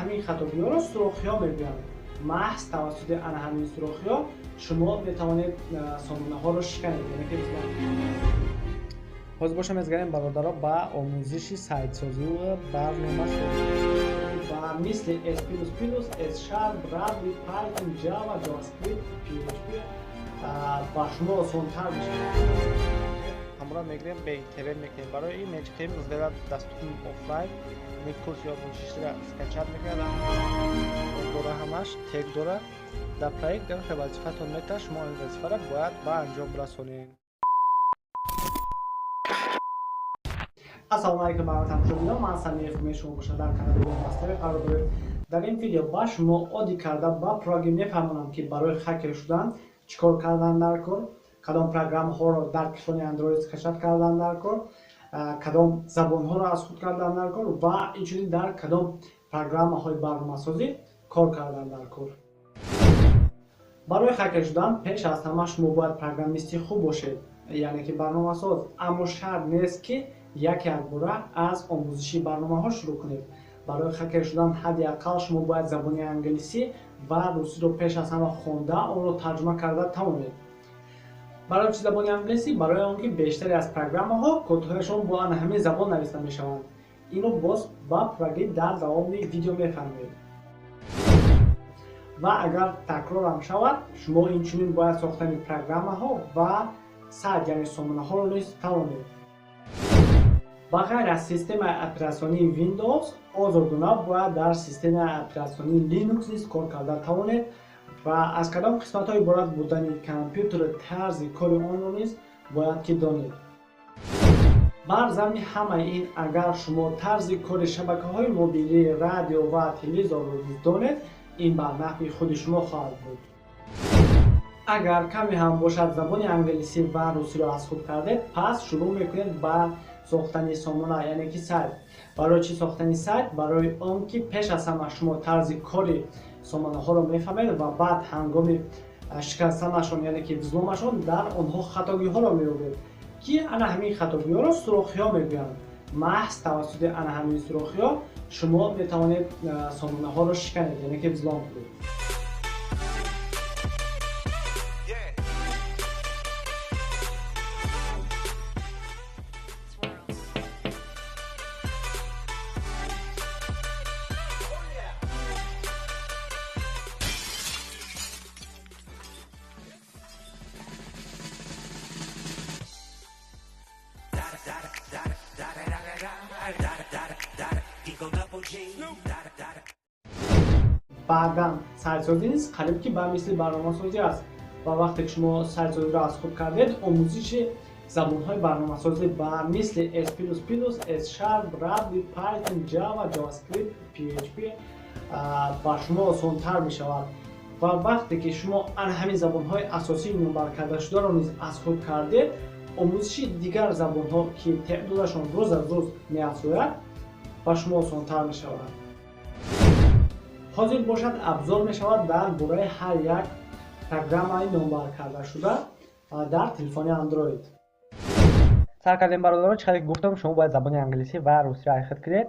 همین خطابی‌ها رو سوراخ‌ها میگویند. محض توسط همین سوراخ‌ها شما میتوانید سامانه‌ها رو شکنید. یعنی که باز باشم می‌گذاریم برادرها با آموزش سایت سازی و برنامه و مثل S++, C#, Ruby, Python, Java, JavaScript, PHP با شما آسان‌تر میشه. همراه میگیریم به اینترنت میکنیم. برای این میگیم زیرا دستتون آفلاین می کورس یا گوشیش را اسکچات میکنم. دوره همش تگ دوره در پروژه در وظیفتون میته شما این وظیفه را باید با انجام برسونید. السلام علیکم برای تماشاگران، من سمیع خومی شما باشم در کانال ماستر قرار دارید. در این ویدیو با شما عادی کرده با پروگرام میفهمونم که برای هکر شدن چیکار کردن در کار، کدام پروگرام ها رو در تلفن اندروید اسکچات کردن در کار، کدام زبان ها رو از خود کردن در کار و اینجوری در کدام پروگرام های برنامه‌سازی کار کردن در کار. برای هکر شدن پیش از همه شما باید پروگرامیستی خوب باشید، یعنی که برنامه‌ساز، اما شرط نیست که یک باره از آموزشی برنامه ها شروع کنید. برای هکر شدن حداقل شما باید زبان انگلیسی و روسی رو پیش از همه خونده اون رو ترجمه کرده توانید. برای زبان انگلیسی؟ برای آنکه بیشتری از پروگرام ها کدهایشان با همین زبان نوشته می شوند. اینو باز با پروگرام در دوام ویدیو میفهمید. و اگر تکرار هم شود شما اینچنین باید ساختن پروگرام ها و سایت یعنی سامانه ها رو نیز توانید. بغیر از سیستم اپراسیونی ویندوز آزادانه باید در سیستم اپراسیونی لینوکس نیز کار کرده توانید و از کدام قسمت های عبارت بودن کامپیوتر طرز کار آن را نیز باید که دانید. بر ضمن همه این اگر شما طرز کار شبکه های موبیلی، رادیو و تلویزیون را دانید این بر نفع خود شما خواهد بود. اگر کمی هم باشد زبان انگلیسی و روسی را از خود کردید پس شروع میکنید با ساختن سامانه یعنی که سایت. برای چی ساختن سایت؟ برای آنکه پیش از همه شما طرز کار سامانه ها رو میفهمید و بعد هنگام شکستنشون یعنی که взломشون در آنها خطاگی ها رو مییابید که همین خطاگی ها رو سوراخی ها میگویند. محض توسط همین سوراخی ها شما میتوانید سامانه ها رو شکنید یعنی که взлом کنید. بعدا سایت سازی نیست قریب که به مثل برنامه سازی است و وقتی که شما سایت سازی را از خود کردید آموزش زبان های برنامه سازی به مثل S++, C#, Ruby, Python, Java, JavaScript, PHP با شما آسان تر می شود و وقتی که شما همین زبان های اساسی نمبر کرده شده را نیز از خود کردید آموزش دیگر زبان ها که تعدادشان روز از روز می افزاید با شما آسان تر می شود. حاضر باشد ابزار می شود در برای هر یک پروگرام های نمبر کرده شده در تلفن اندروید. سر کردیم برادران چقدر گفتم شما باید زبان انگلیسی و روسی را اخذ کنید.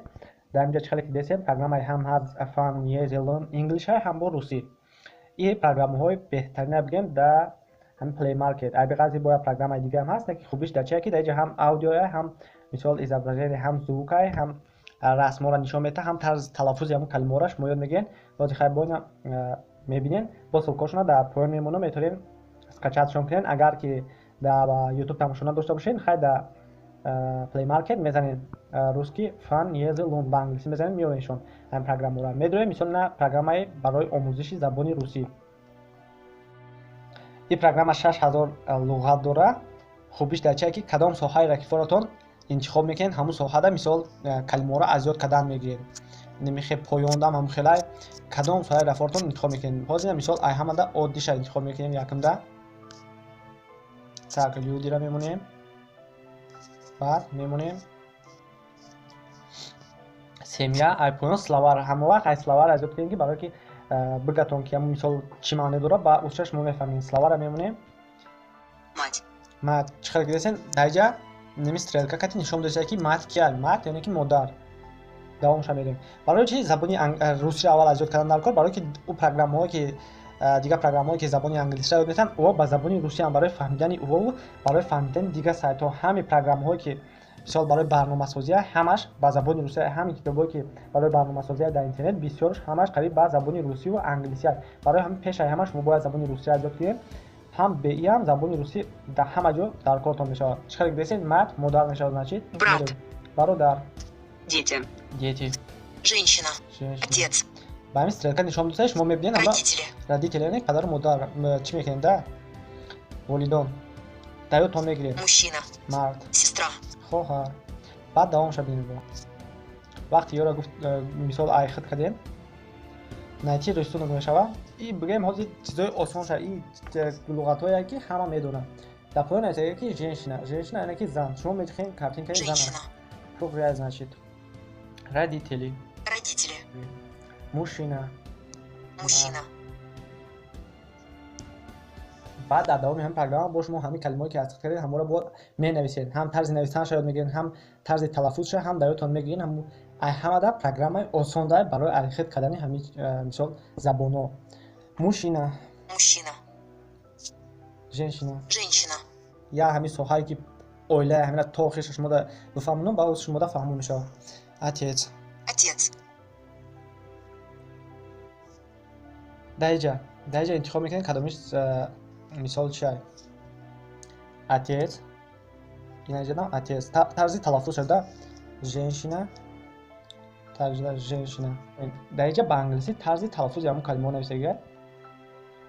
در اینجا چقدر که دیدید پروگرام های هم هست فان یزلون انگلیش های هم با روسی. این پروگرام های بهترین بگیم در هم پلی مارکت. ای بغضی باید پروگرام های دیگه هم هست که خوبیش در چیه که در اینجا هم اودیو هم مثال izobrazenie هم звук هم رسم را نشان میده هم طرز تلفظ همون کلمه راش یاد میگین. وقتی خیلی با اینا میبینین با سلکاشون در پایین میمونه میتونین اسکچاتشون کنین. اگر که در یوتیوب تماشا داشته باشین خیلی در پلی مارکت میزنین روسکی فان یزلون با انگلیسی میزنین میونشون هم پروگرام را میدونین. مثلا نه پروگرامای برای آموزش زبان روسی. این پروگرام 6000 لغت داره. خوبیش در چیه که کدام ساحه را که فراتون انتخاب میکنین همون ساحه دا مثال کلمه را از یاد کردن میگیرین. نمیخه پایوندم هم خیلی کدام ساحه را فراتون انتخاب میکنین. حاضر مثال ای همه دا عادیش انتخاب میکنیم. یکم دا سرکل یودی را میمونیم بعد میمونیم سیمیا ای پایون سلاوار همه وقت ای سلاوار از یاد کنین که برای که بگتون که همون مثال چی معنی داره با اوچش ما میفهمین. سلاوار را میمونیم مات چقدر گذاشتن در اینجا نمی سтрелка کتی نشون داده که مات کیه مات یعنی که مادر давомш мерем. Барои чи забони русиро аввал аз ёд кардан дар кор, барои ки у программаҳое ки дигар программаҳое ки забони англисиро ёд метавонанд, ӯ ба забони русия ҳам барои фаҳмидани ӯ, барои фаҳмидани дигар сайтҳо, ҳамин программаҳое ки мисол барои барномасозия ҳамаш ба забони русия, ҳамин китобҳое ки барои барномасозия дар интернет бисёрш ҳамаш қариб ба забони русиву англисия. Барои ҳамин пешаи ҳамаш мо бояд забони русия ёд гирем. ҳам беи ҳам забони русӣ дар ҳама ҷо дар кортон мешавад. Чӣ хеле десед? Мат модар мешавад, значит брат, бародар, дети, дети, женщина, отец, ба ҳамин стрелка нишон додае шумо мебинед родители, родители, яъне падару модар чӣ мекунед да? Волидон. Дар ёдтон мегиред. мужчина, Мард, сестра, хоҳар. Баъд давомша бинед. Вақти ёро гуфт мисол ай хит кардем, найти рӯстун мешавад. И бигем ҳозир чизои осонша, ин луғатҳое ки ҳама медонанд. Дар поён айсаге ки женщина, женщина яъне ки зан. Шумо метихем картинкаи зан аст. Прогрия значит родители, родители, мужчина, мужчина, баъд дар давоми ҳамин программа бо шумо ҳамин калимаҳое ки аз кардед ҳамора бо менависед. ҳам тарзи навистанашро ёд мегиред, ҳам тарзи талаффузша, ҳам дар ёдтон мегиред. ҳамада программаи осонтар барои алифхит кардани ҳамин мисол забонҳо. Мужчина, мужчина, женщина. женщина, Я ҳамин соҳае ки оила ҳамина то охирша шумо да бифаҳмонам, ба шумо да фаҳмон мешавад. Отец, отец, даиҷа интихоб мекунед кадомиш мисол чиай? Отец, инаҷадам отец. Тарзи талаффуз шуда женщина, таржида женщина. Даиҷа ба англиси тарзи талаффузи ҳамон калимаҳо нависаги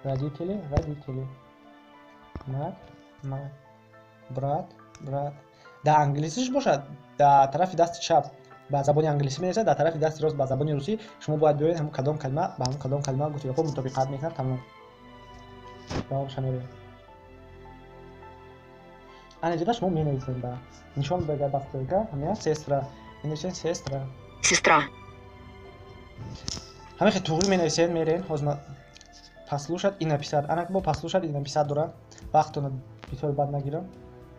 родители, родители, мат, мат, брат, брат. Дар англисиш бошад, дар тарафи дасти чап ба забони англисӣ менависад, дар тарафи дасти рост ба забони русӣ. Шумо бояд биёед ҳамон кадом калима ба ҳамон кадом калима гуфтугоҳо мутобиқат мекунад. Тамом. Давомша мерем. Анаҷода шумо менависед ба нишон бегар ба стрелка, ҳамин сестра. Менависед сестра. сестра, ҳамин хеле туғри менависед, мерен. Ҳозир ман послушать и написать. Ана бо послушать и написать дорад. Вақтона бисёр бад нагирам.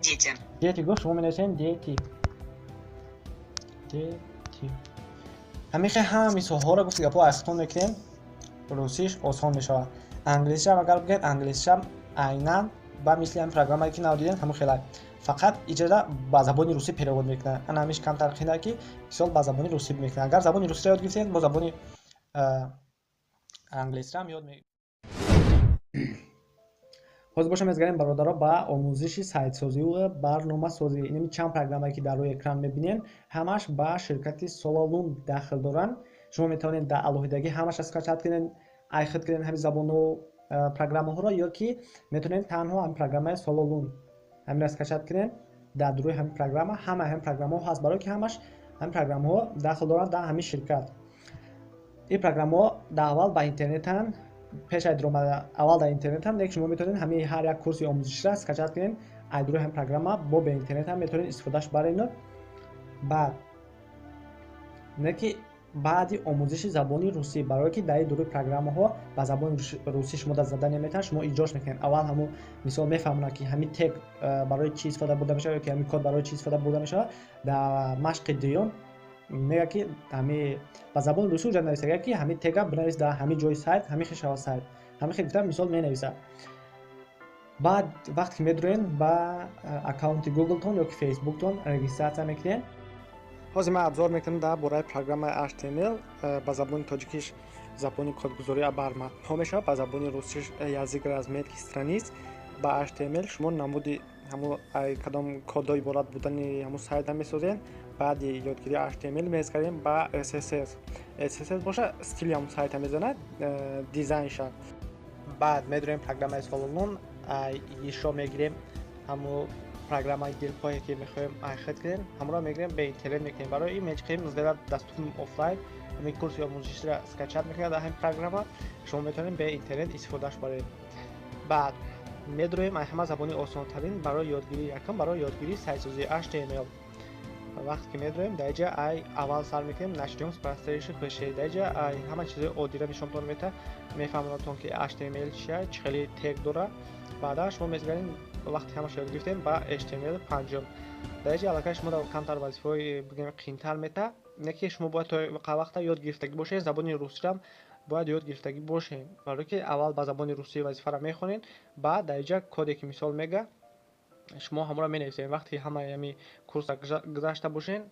дети, Дети гуфт, шумо менависед дети. Дети. ҳамин хеле ҳамин соҳаҳоро гуфт гапҳо айхтон мекунем. Русиш осон мешавад. Англисишам агар бигӯед, англисишам айнан ба мисли ҳамин программае ки навдидем ҳамон хеле. Фақат иҷода ба забони русӣ перевод мекунад. Ана ҳамиш камтар хина ки мисол ба забони русӣ мекунад. Агар забони русиро ёд гирифтед, бо забони англисиам ёд мегиред. ҳозир боша мезгарем бародаро ба омӯзиши сайтсозию ва барномасозӣ. Ин чанд программае ки дар рӯи экран мебинем, ҳамаш ба ширкати Solalund дахл доранд. Шумо метавонед дар алоҳидагӣ ҳамаша скачат кунед, айхит кунед ҳамин забонҳо программаҳоро, ё ки метавонед танҳо ҳамин программаи Solalund ҳаминро скачат кунед. Дар рӯи ҳамин программа ҳама ҳамин программаҳо ҳаст, барои ки ҳамаш ҳамин программаҳо дахл доранд дар ҳамин ширкат. ин программаҳо дар аввал ба интернетанд, пеш ай даромада аввал дар интернетанд, лекин шумо метавонед ҳамин ҳар як курси омӯзиширо скачат кунед. аз рӯи ҳамин программа бо ба интернет ҳам метавонед истифодаш баред. баъд неки баъди омӯзиши забони русӣ, барое ки дар ин рӯи программаҳо ба забони русӣ шумо дар задания метавонед, шумо иҷрош мекунед. аввал ҳамон мисол мефаҳмонад ки ҳамин тег барои чӣ истифода бурда мешавад, ё ки ҳамин код барои чӣ истифода бурда мешавад. дар машқи дуюм мега ки ҳамин ба забони русӣ уҷа нависаги ки ҳамин тега бинавис дар ҳамин ҷои сайт, ҳамин хел шава сайт, ҳамин хел гуфта мисол менависад. баъд вақте ки медурен ба аккаунти Google-тон ё ки Facebook-тон регистратсия мекунед. ҳозир ман абзор мекунам дар бораи программаи HTML. ба забони тоҷикиш забони кодгузорӣ бар матнҳо мешавад, ба забони русиш язик разметки страниц. ба HTML шумо намуди ҳамон кадом кодҳо иборат будани ҳамон сайтро месозед. баъди ёдгирии HTML мезгарем ба SSS боша стили ҳамон сайта мезанад, дизайнша. баъд медурем программаи Solalund, ишро мегирем ҳамон программаи гирбҳое ки мехоҳем айхит кунем, ҳамонро мегирем ба интернет мекунем. барои ин мечиқем зера дастури офлайн ҳамин курси омӯзиширо скачат мекунед дар ҳамин программа, шумо метавонед ба интернет истифодаш баред. баъд медурем ай ҳама забони осонтарин барои ёдгирии якум, барои ёдгирии сайтсозии HTML. вақте ки медурем даиҷа ай аввал сар мекунем начнем с простейших вещей. даиҷа ай ҳама чизои оддиро нишонтон мефаҳмонатон ки HTML чия, чӣ хели тег дора. баъда шумо мезгарем вақти ҳамаша ёд гирифтем ба HTML панҷум. даиҷа аллакай шумо камтар вазифаҳои бигем қиинтар мета. не ки шумо бояд то вақта ёд гирифтагӣ бошед, забони русиям бояд ёд гирифтагӣ бошед, барое ки аввал ба забони русӣ вазифаро мехонед, баъд дар инҷа коде ки мисол мега шумо ҳамаро менависед. Вақти ҳамаи ҳами курса гузашта бошед,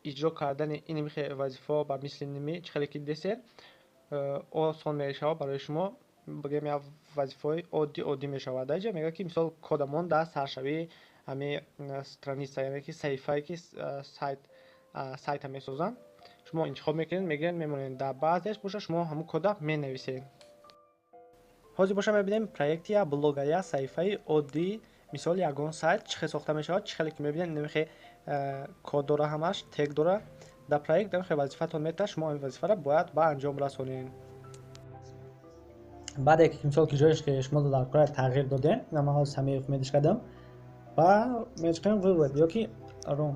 иҷро кардани ин михе вазифао ба мисли ними чихеле ки десед осон мешавад барои шумо, бигем як вазифаи оддӣ мешавад. Дар инҷа мега ки мисол кодамон дар саршавии ҳами страница, яъне ки саҳифае ки сайта месозанд, шумо интихоб мекунед, мегиред, мемонед. Дар баъзеаш боша шумо ҳамун кода менависед. ҳозир боша мебинем проекти я блога я саҳифаи оддӣ, мисол ягон сайт чӣ хел сохта мешавад, чӣ хеле ки мебинед намихе код дора, ҳамаш тег дора. Дар проект намихе вазифатон мета, шумо ин вазифаро бояд ба анҷом расонед. баъде ки мисол ки ҷоеш ки шумо дар проект тағйир додем, нама ҳоз Самиев медиш кардам ва мечкам вывод ёки рум.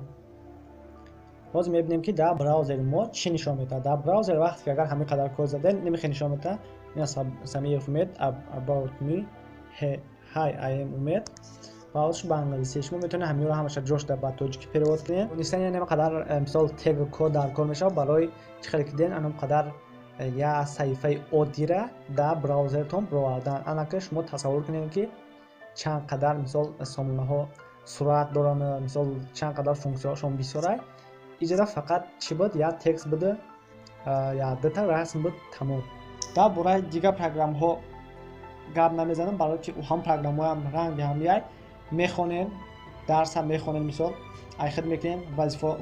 ҳозир мебинем ки дар браузери мо чӣ нишон метавад. Дар браузер вақте ки агар ҳамин қадар код задем, намихе нишон мета. ин Самиев Умед about me, hi I am Умед. Баъдаш ба англиси шумо метавонед ҳамиро ҳамаша ҷошта ба тоҷики перевод кунед. Нисани нема қадар мисол тег код дар кор мешавад, барои чӣ хеле ки ден анам қадар я саҳифаи оддира дар браузертон бировардан. Анака шумо тасаввур кунед ки чанд қадар мисол сомонаҳо сурат доранд, мисол чанд қадар функсияҳошон бисёрай. Иҷода фақат чӣ буд, як текст буде, як дата расм буд, тамом. Дар бораи дигар программаҳо гап намезанам, барои ки ҳам программаҳоям ранги ҳам яй мехонед, дарсам мехонед, мисол айхид мекунед,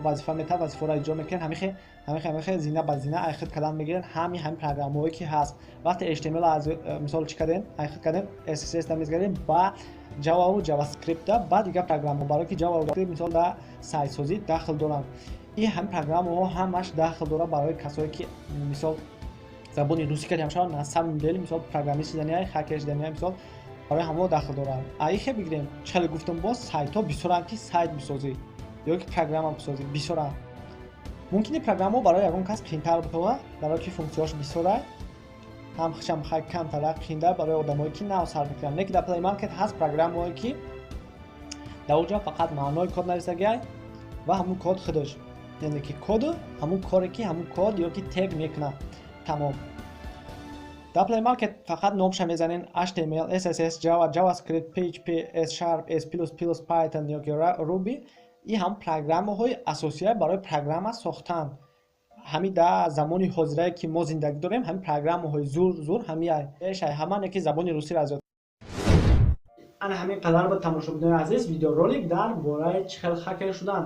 вазифа мета, вазифаро иҷро мекунед, ҳамихе зина ба зина айхид кардан мегиред. ҳамин программаҳое ки ҳаст, вақти HTML аз мисол чӣ кардем, айхид кардем, CSS намезгарем ба Java ва JavaScript ба дигар программаҳо, барои ки Java ва JavaScript мисол дар сайтсозӣ дахл доранд. ин ҳам программаҳо ҳамаш дахл дора барои касое ки мисол забони русӣ кардем мешавад, на самом деле мисол программист шиданиҳай, хакер шиданиҳай, мисол барои ҳамо дахл дорад. Аихе бигирем, чӣ хеле гуфтам, боз сайтҳо бисёранд ки сайт бисозӣ ёки программа бисозӣ бисёранд. мумкини программаҳо барои ягон кас қиинтар бутавад, барои ки функсияҳош бисёрай, ҳамхашам камтара қиинтар барои одамое ки нав сар мекунанд. Не ки дар Play Market ҳаст программаҳое ки дар онҷа фақат маънои код нависагиай ва ҳамун код худаш, яъне ки коду ҳамун коре ки ҳамун код ёки тег мекунад, тамом. дар Play Market фақат номша мезанен HTML, CSS, Java, JavaScript, PHP, S#, S++, Python ёки Ruby. ин ҳам программаҳои асосия барои программа сохтан. ҳамин дар замони ҳозирае ки мо зиндагӣ дорем, ҳамин программаҳои зур ҳамияй бешай ҳамане ки забони русиро аз ёд. ана ҳамин қадар ба тамошобинони азиз видеоролик дар бораи чӣ хел хакер шудан.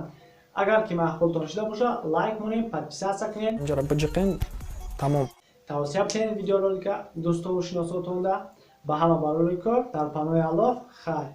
агар ки маъқултон шуда боша, лайк монед, подписатсия кунед, инҷоро биҷиқен, тамом. тавсия бисенед видеоролика дӯстову шиносотонда. ба ҳама барори кор дар паноҳи Аллоҳ. Хайр.